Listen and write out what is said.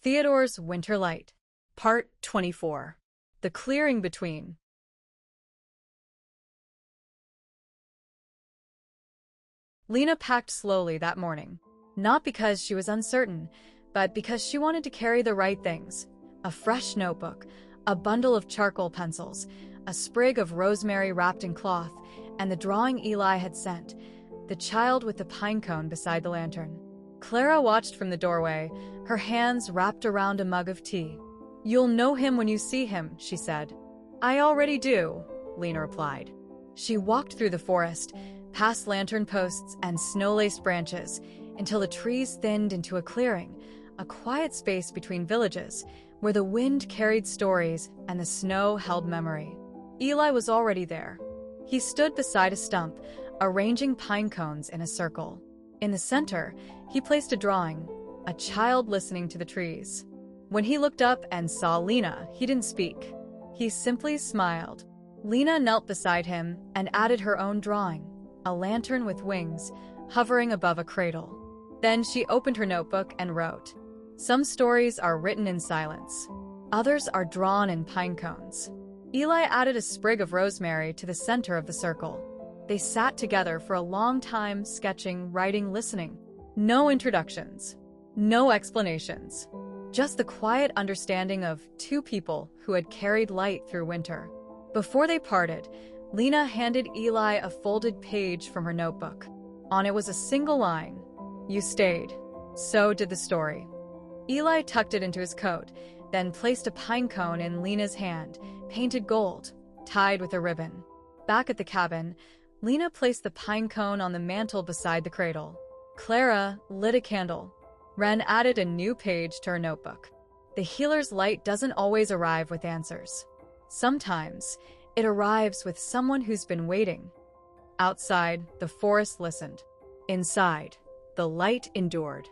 Theodore's Winter Light. Part 24. The Clearing Between. Lena packed slowly that morning, not because she was uncertain, but because she wanted to carry the right things: a fresh notebook, a bundle of charcoal pencils, a sprig of rosemary wrapped in cloth, and the drawing Eli had sent, the child with the pine cone beside the lantern. Clara watched from the doorway, her hands wrapped around a mug of tea. "You'll know him when you see him," she said. "I already do," Lena replied. She walked through the forest, past lantern posts and snow-laced branches, until the trees thinned into a clearing, a quiet space between villages, where the wind carried stories and the snow held memory. Eli was already there. He stood beside a stump, arranging pine cones in a circle. In the center, he placed a drawing, a child listening to the trees. When he looked up and saw Lena, he didn't speak. He simply smiled. Lena knelt beside him and added her own drawing, a lantern with wings, hovering above a cradle. Then she opened her notebook and wrote. Some stories are written in silence. Others are drawn in pine cones. Eli added a sprig of rosemary to the center of the circle. They sat together for a long time, sketching, writing, listening. No introductions. No explanations. Just the quiet understanding of two people who had carried light through winter. Before they parted, Lena handed Eli a folded page from her notebook. On it was a single line. "You stayed. So did the story." Eli tucked it into his coat, then placed a pine cone in Lena's hand, painted gold, tied with a ribbon. Back at the cabin, Lena placed the pine cone on the mantel beside the cradle. Clara lit a candle. Wren added a new page to her notebook. The healer's light doesn't always arrive with answers. Sometimes, it arrives with someone who's been waiting. Outside, the forest listened. Inside, the light endured.